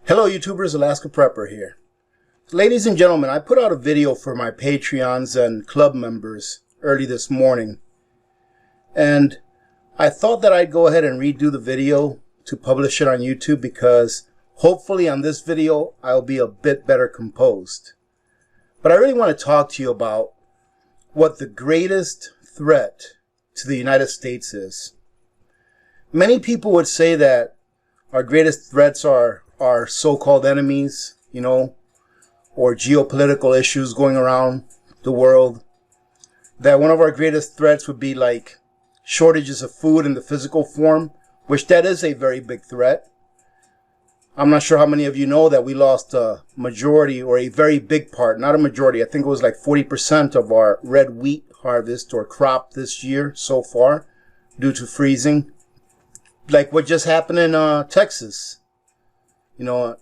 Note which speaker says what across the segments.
Speaker 1: Hello YouTubers, Alaska Prepper here. Ladies and gentlemen, I put out a video for my Patreons and club members early this morning. And I thought that I'd go ahead and redo the video to publish it on YouTube because hopefully on this video I'll be a bit better composed. But I really want to talk to you about what the greatest threat to the United States is. Many people would say that our greatest threats are our so-called enemies, or geopolitical issues going around the world. That one of our greatest threats would be like shortages of food in the physical form, which that is a very big threat. I'm not sure how many of you know that we lost a majority or a very big part, not a majority, I think it was like 40% of our red wheat harvest or crop this year so far due to freezing. Like what just happened in Texas. A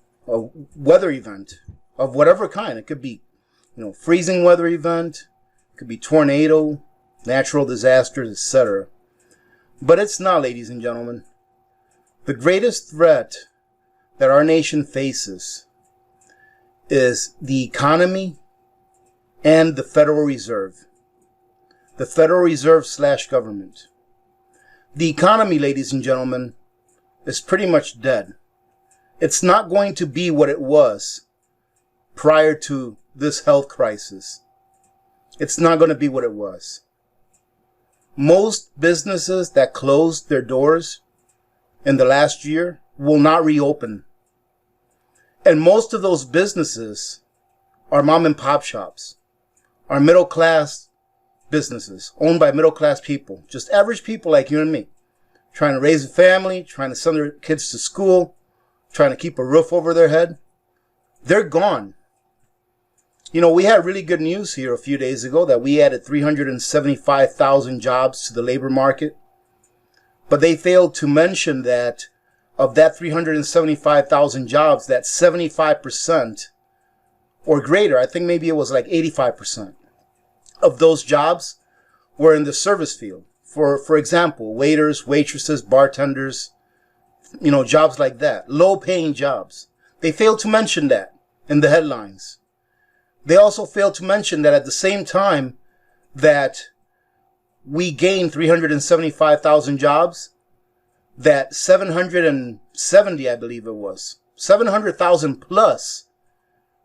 Speaker 1: weather event of whatever kind. It could be, freezing weather event. It could be tornado, natural disasters, etc. But it's not, ladies and gentlemen. The greatest threat that our nation faces is the economy and the Federal Reserve. The Federal Reserve / government. The economy, ladies and gentlemen, is pretty much dead. It's not going to be what it was prior to this health crisis. It's not going to be what it was. Most businesses that closed their doors in the last year will not reopen. And most of those businesses are mom and pop shops, are middle class businesses owned by middle class people, just average people like you and me, trying to raise a family, trying to send their kids to school, trying to keep a roof over their head. They're gone. We had really good news here a few days ago that we added 375,000 jobs to the labor market. But they failed to mention that of that 375,000 jobs, that 75% or greater, I think maybe it was like 85% of those jobs were in the service field. For example, waiters, waitresses, bartenders, jobs like that, low-paying jobs. They failed to mention that in the headlines. They also failed to mention that at the same time that we gained 375,000 jobs, that 770, I believe it was, 700,000 plus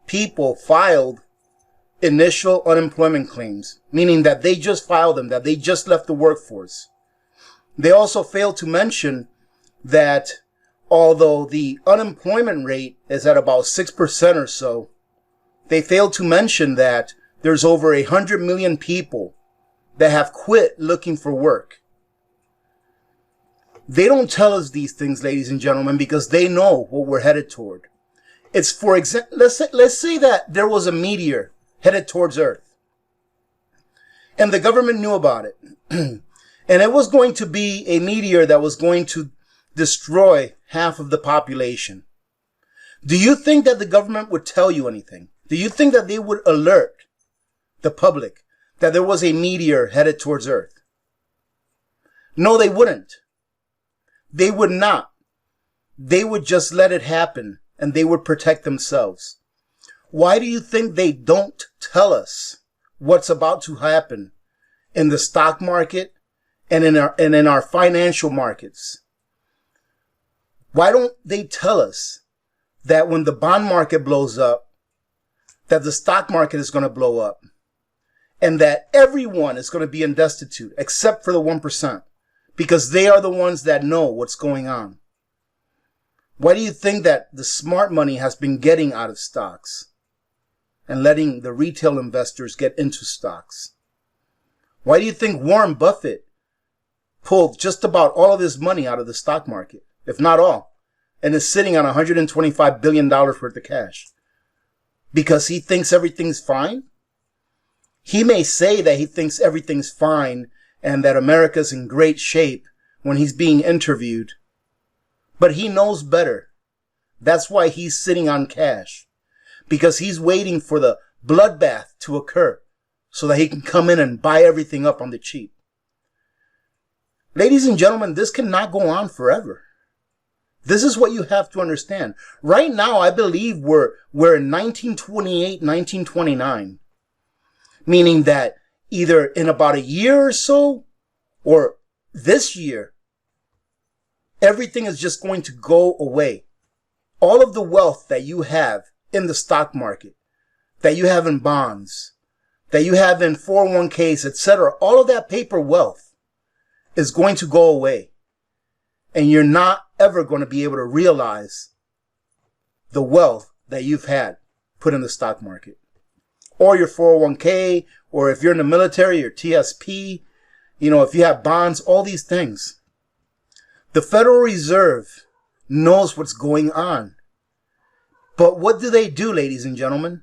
Speaker 1: people filed initial unemployment claims, meaning that they just filed them, that they just left the workforce. They also failed to mention that although the unemployment rate is at about 6% or so, they failed to mention that there's over 100 million people that have quit looking for work. They don't tell us these things, ladies and gentlemen, because they know what we're headed toward. It's, for example, let's say that there was a meteor headed towards Earth, and the government knew about it, and it was going to be a meteor that was going to destroy half of the population. Do you think that the government would tell you anything? Do you think that they would alert the public that there was a meteor headed towards Earth? No, they wouldn't. They would not. They would just let it happen and they would protect themselves. Why do you think they don't tell us what's about to happen in the stock market and in our financial markets? Why don't they tell us that when the bond market blows up, that the stock market is going to blow up and that everyone is going to be destitute except for the 1% because they are the ones that know what's going on? Why do you think that the smart money has been getting out of stocks and letting the retail investors get into stocks? Why do you think Warren Buffett pulled just about all of his money out of the stock market, if not all, and is sitting on $125 billion worth of cash? Because he thinks everything's fine? He may say that he thinks everything's fine and that America's in great shape when he's being interviewed, but he knows better. That's why he's sitting on cash, because he's waiting for the bloodbath to occur so that he can come in and buy everything up on the cheap. Ladies and gentlemen, this cannot go on forever. This is what you have to understand. Right now, I believe we're in 1928, 1929. Meaning that either in about a year or so, or this year, everything is just going to go away. All of the wealth that you have in the stock market, that you have in bonds, that you have in 401ks, etc., all of that paper wealth is going to go away. And you're not ever going to be able to realize the wealth that you've had put in the stock market. Or your 401k, or if you're in the military, your TSP, if you have bonds, all these things. The Federal Reserve knows what's going on. But what do they do, ladies and gentlemen?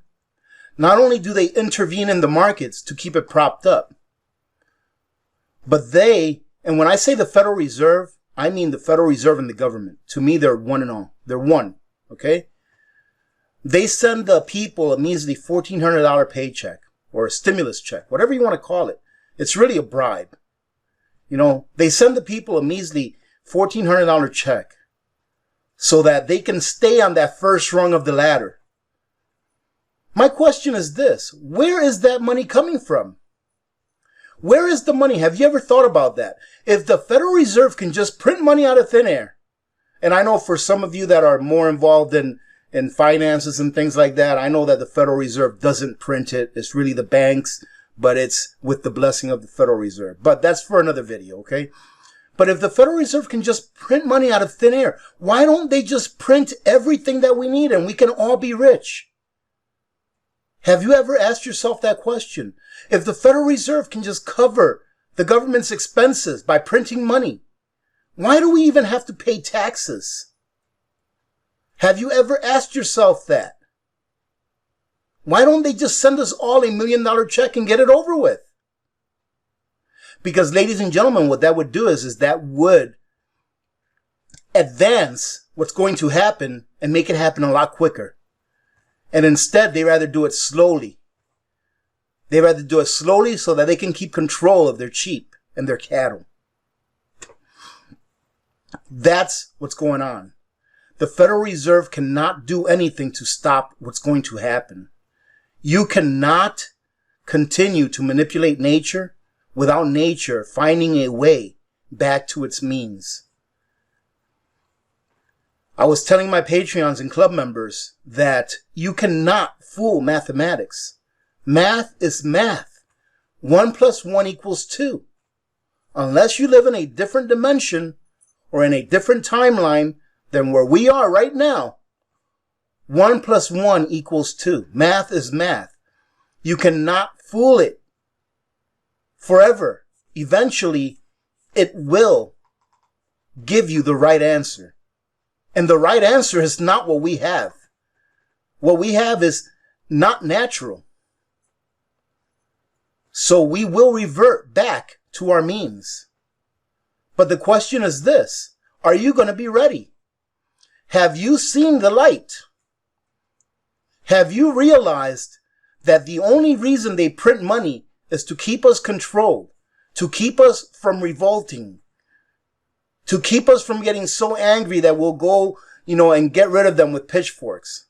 Speaker 1: Not only do they intervene in the markets to keep it propped up, but and when I say the Federal Reserve, I mean the Federal Reserve and the government. To me, they're one and all. They're one, okay? They send the people a measly $1,400 paycheck or a stimulus check, whatever you want to call it. It's really a bribe. They send the people a measly $1,400 check so that they can stay on that first rung of the ladder. My question is this: where is that money coming from? Where is the money? Have you ever thought about that? If the Federal Reserve can just print money out of thin air, and I know for some of you that are more involved in finances and things like that, I know that the Federal Reserve doesn't print it. It's really the banks, but it's with the blessing of the Federal Reserve. But that's for another video, okay? But if the Federal Reserve can just print money out of thin air, why don't they just print everything that we need and we can all be rich? Have you ever asked yourself that question? If the Federal Reserve can just cover the government's expenses by printing money, why do we even have to pay taxes? Have you ever asked yourself that? Why don't they just send us all $1 million check and get it over with? Because, ladies and gentlemen, what that would do is that would advance what's going to happen and make it happen a lot quicker. And instead, they rather do it slowly. They rather do it slowly so that they can keep control of their sheep and their cattle. That's what's going on. The Federal Reserve cannot do anything to stop what's going to happen. You cannot continue to manipulate nature without nature finding a way back to its means. I was telling my Patreons and club members that you cannot fool mathematics. Math is math. 1 + 1 = 2. Unless you live in a different dimension or in a different timeline than where we are right now, 1 + 1 = 2. Math is math. You cannot fool it forever. Eventually, it will give you the right answer. And the right answer is not what we have. What we have is not natural. So we will revert back to our means. But the question is this: are you going to be ready? Have you seen the light? Have you realized that the only reason they print money is to keep us controlled, to keep us from revolting, to keep us from getting so angry that we'll go, and get rid of them with pitchforks?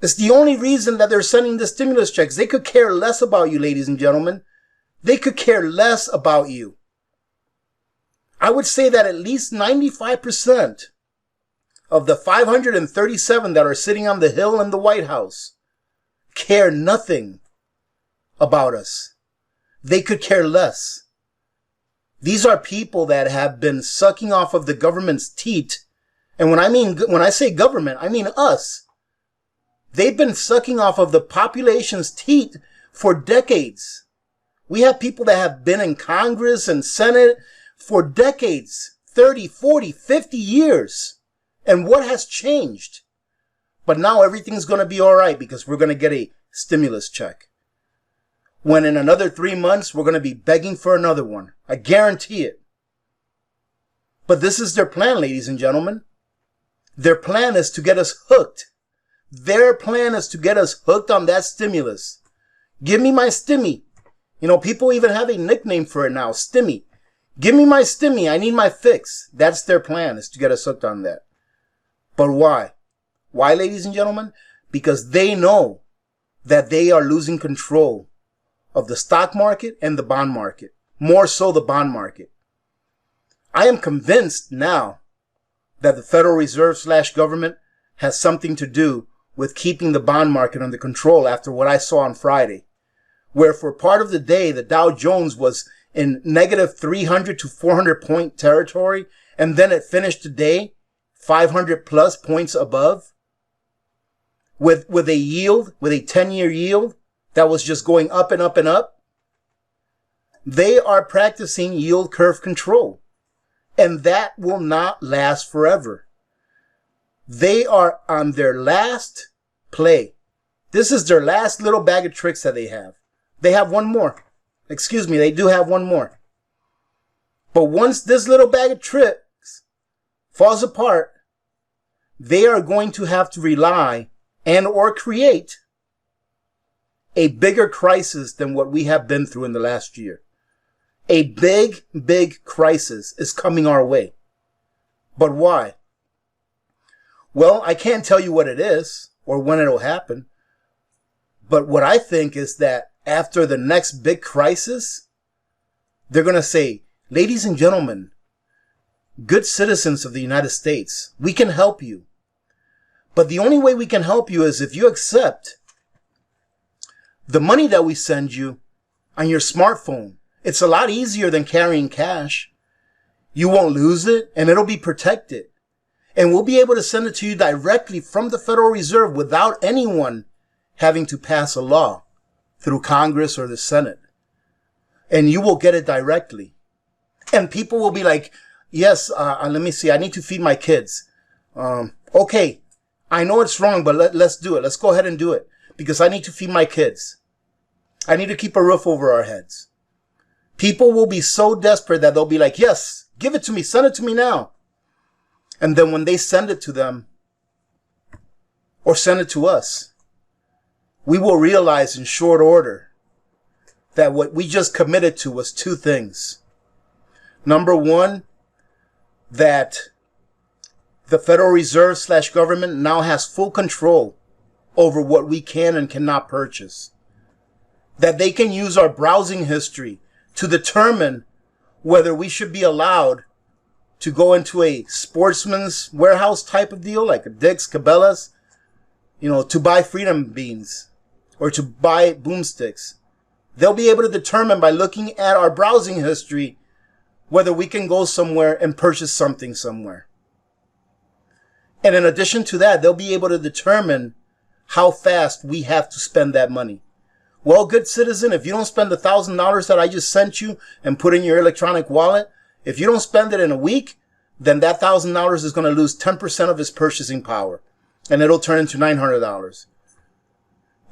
Speaker 1: It's the only reason that they're sending the stimulus checks. They could care less about you, ladies and gentlemen. They could care less about you. I would say that at least 95% of the 537 that are sitting on the Hill in the White House care nothing about us. They could care less. These are people that have been sucking off of the government's teat. And when I say government, I mean us. They've been sucking off of the population's teat for decades. We have people that have been in Congress and Senate for decades, 30, 40, 50 years. And what has changed? But now everything's going to be all right because we're going to get a stimulus check. When in another 3 months, we're going to be begging for another one. I guarantee it. But this is their plan, ladies and gentlemen. Their plan is to get us hooked. Their plan is to get us hooked on that stimulus. Give me my stimmy. People even have a nickname for it now, stimmy. Give me my stimmy. I need my fix. That's their plan, is to get us hooked on that. But why? Why, ladies and gentlemen? Because they know that they are losing control of the stock market and the bond market. More so the bond market. I am convinced now that the Federal Reserve / government has something to do with keeping the bond market under control after what I saw on Friday, where for part of the day, the Dow Jones was in negative 300 to 400 point territory, and then it finished the day 500 plus points above with a yield, with a 10-year yield that was just going up and up and up. They are practicing yield curve control, and that will not last forever. They are on their last play. This is their last little bag of tricks that they have. They have one more. Excuse me, they do have one more. But once this little bag of tricks falls apart, they are going to have to rely and or create a bigger crisis than what we have been through in the last year. A big, big crisis is coming our way. But why? Well, I can't tell you what it is or when it'll happen. But what I think is that after the next big crisis, they're going to say, ladies and gentlemen, good citizens of the United States, we can help you. But the only way we can help you is if you accept the money that we send you on your smartphone. It's a lot easier than carrying cash. You won't lose it, and it'll be protected. And we'll be able to send it to you directly from the Federal Reserve without anyone having to pass a law through Congress or the Senate. And you will get it directly. And people will be like, yes, let me see, I need to feed my kids. Okay, I know it's wrong, but let's do it. Let's go ahead and do it. Because I need to feed my kids. I need to keep a roof over our heads. People will be so desperate that they'll be like, yes, give it to me. Send it to me now. And then when they send it to them or send it to us, we will realize in short order that what we just committed to was two things. Number one, that the Federal Reserve / government now has full control over what we can and cannot purchase. That they can use our browsing history to determine whether we should be allowed to go into a sportsman's warehouse type of deal, like a Dick's, Cabela's, to buy freedom beans or to buy boomsticks. They'll be able to determine by looking at our browsing history whether we can go somewhere and purchase something somewhere. And in addition to that, they'll be able to determine how fast we have to spend that money. Well, good citizen, if you don't spend the $1,000 that I just sent you and put in your electronic wallet, if you don't spend it in a week, then that $1,000 is going to lose 10% of its purchasing power, and it'll turn into $900.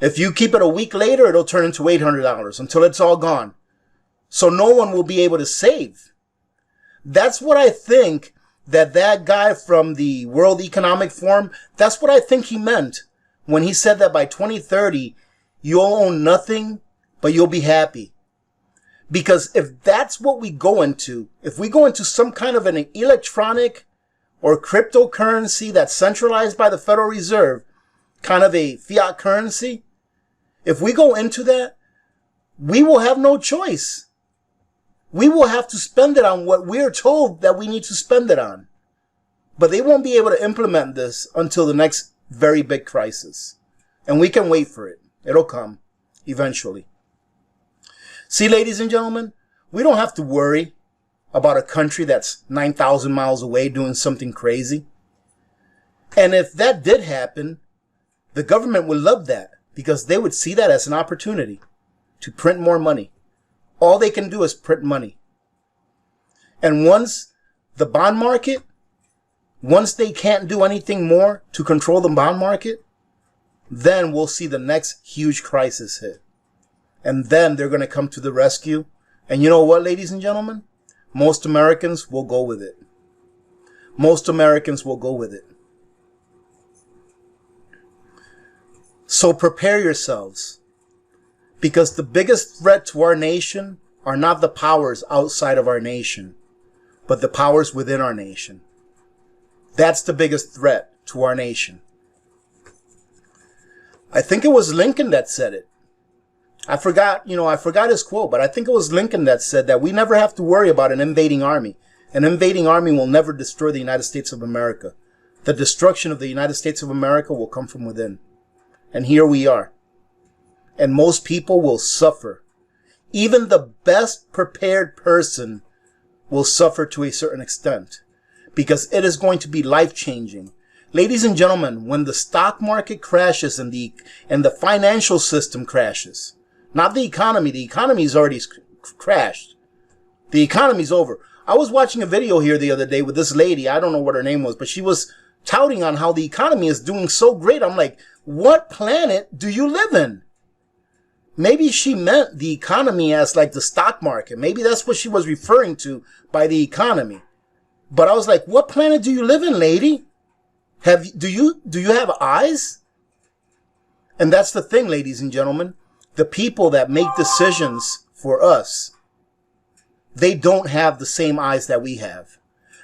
Speaker 1: If you keep it a week later, it'll turn into $800 until it's all gone. So no one will be able to save. That's what I think that guy from the World Economic Forum, that's what I think he meant when he said that by 2030, you'll own nothing, but you'll be happy. Because if that's what we go into, if we go into some kind of an electronic or cryptocurrency that's centralized by the Federal Reserve, kind of a fiat currency, if we go into that, we will have no choice. We will have to spend it on what we're told that we need to spend it on. But they won't be able to implement this until the next very big crisis. And we can wait for it. It'll come eventually. See, ladies and gentlemen, we don't have to worry about a country that's 9,000 miles away doing something crazy. And if that did happen, the government would love that because they would see that as an opportunity to print more money. All they can do is print money. And once the bond market, once they can't do anything more to control the bond market, then we'll see the next huge crisis hit. And then they're going to come to the rescue. And you know what, ladies and gentlemen? Most Americans will go with it. Most Americans will go with it. So prepare yourselves. Because the biggest threat to our nation are not the powers outside of our nation, but the powers within our nation. That's the biggest threat to our nation. I think it was Lincoln that said it. I forgot his quote, but I think it was Lincoln that said that we never have to worry about an invading army. An invading army will never destroy the United States of America. The destruction of the United States of America will come from within. And here we are. And most people will suffer. Even the best prepared person will suffer to a certain extent, because it is going to be life-changing. Ladies and gentlemen, when the stock market crashes and the financial system crashes, not the economy's already crashed. The economy's over. I was watching a video here the other day with this lady. I don't know what her name was, but she was touting on how the economy is doing so great. I'm like, what planet do you live in? Maybe she meant the economy as like the stock market. Maybe that's what she was referring to by the economy. But I was like, what planet do you live in, lady? Do you have eyes? And that's the thing, ladies and gentlemen. The people that make decisions for us, they don't have the same eyes that we have.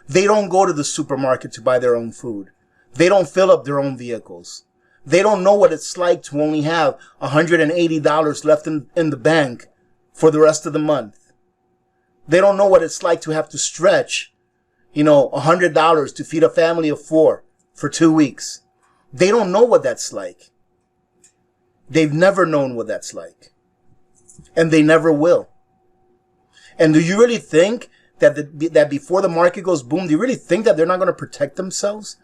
Speaker 1: They don't go to the supermarket to buy their own food. They don't fill up their own vehicles. They don't know what it's like to only have $180 left in the bank for the rest of the month. They don't know what it's like to have to stretch, $100 to feed a family of 4 for 2 weeks. They don't know what that's like. They've never known what that's like. And they never will. And do you really think that before the market goes boom, do you really think that they're not going to protect themselves?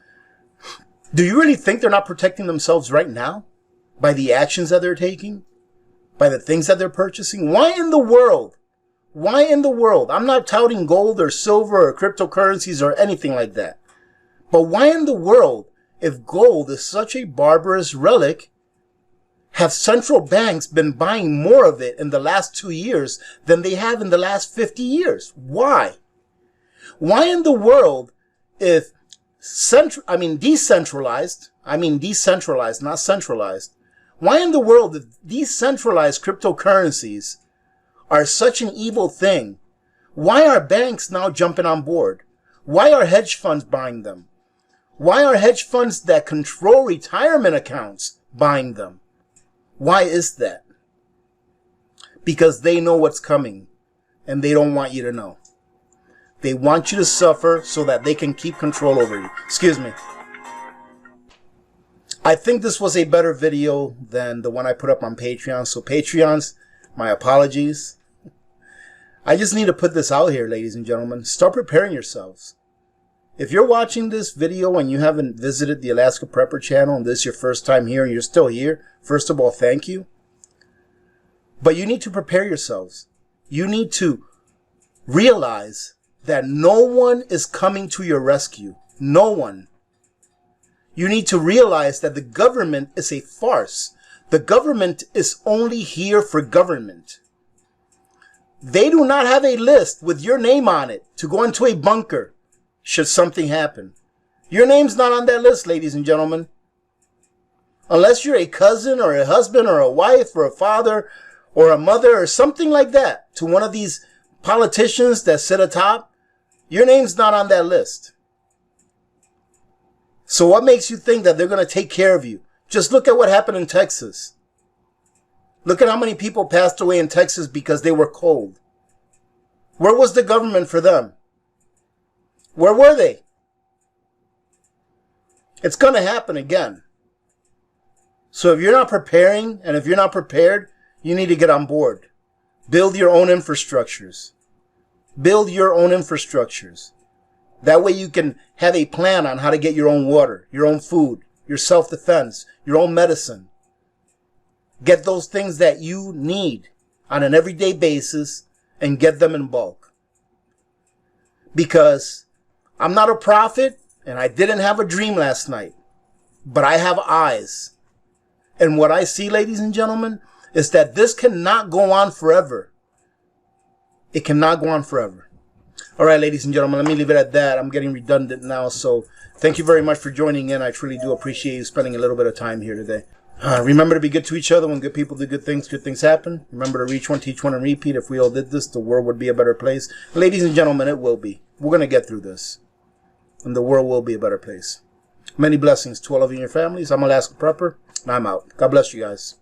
Speaker 1: Do you really think they're not protecting themselves right now by the actions that they're taking? By the things that they're purchasing? Why in the world? Why in the world? I'm not touting gold or silver or cryptocurrencies or anything like that. But why in the world, if gold is such a barbarous relic, have central banks been buying more of it in the last 2 years than they have in the last 50 years? Why? Why in the world, if decentralized, not centralized. Why in the world, if decentralized cryptocurrencies are such an evil thing, why are banks now jumping on board? Why are hedge funds buying them? Why are hedge funds that control retirement accounts buying them? Why is that? Because they know what's coming and they don't want you to know. They want you to suffer so that they can keep control over you. Excuse me. I think this was a better video than the one I put up on Patreon. So Patreons, my apologies. I just need to put this out here, ladies and gentlemen. Start preparing yourselves. If you're watching this video and you haven't visited the Alaska Prepper channel and this is your first time here and you're still here, first of all, thank you. But you need to prepare yourselves. You need to realize that no one is coming to your rescue. No one. You need to realize that the government is a farce. The government is only here for government. They do not have a list with your name on it to go into a bunker should something happen. Your name's not on that list, ladies and gentlemen. Unless you're a cousin or a husband or a wife or a father or a mother or something like that to one of these politicians that sit atop, your name's not on that list. So what makes you think that they're going to take care of you? Just look at what happened in Texas. Look at how many people passed away in Texas because they were cold. Where was the government for them? Where were they? It's going to happen again. So if you're not preparing and if you're not prepared, you need to get on board. Build your own infrastructures. Build your own infrastructures. That way you can have a plan on how to get your own water, your own food, your self-defense, your own medicine. Get those things that you need on an everyday basis and get them in bulk. Because I'm not a prophet and I didn't have a dream last night, but I have eyes. And what I see, ladies and gentlemen, is that this cannot go on forever. It cannot go on forever. All right, ladies and gentlemen, let me leave it at that. I'm getting redundant now, so thank you very much for joining in. I truly do appreciate you spending a little bit of time here today. Remember to be good to each other. When good people do good things happen. Remember to reach one, teach one, and repeat. If we all did this, the world would be a better place. Ladies and gentlemen, it will be. We're going to get through this. And the world will be a better place. Many blessings to all of you and your families. I'm Alaska Prepper, and I'm out. God bless you guys.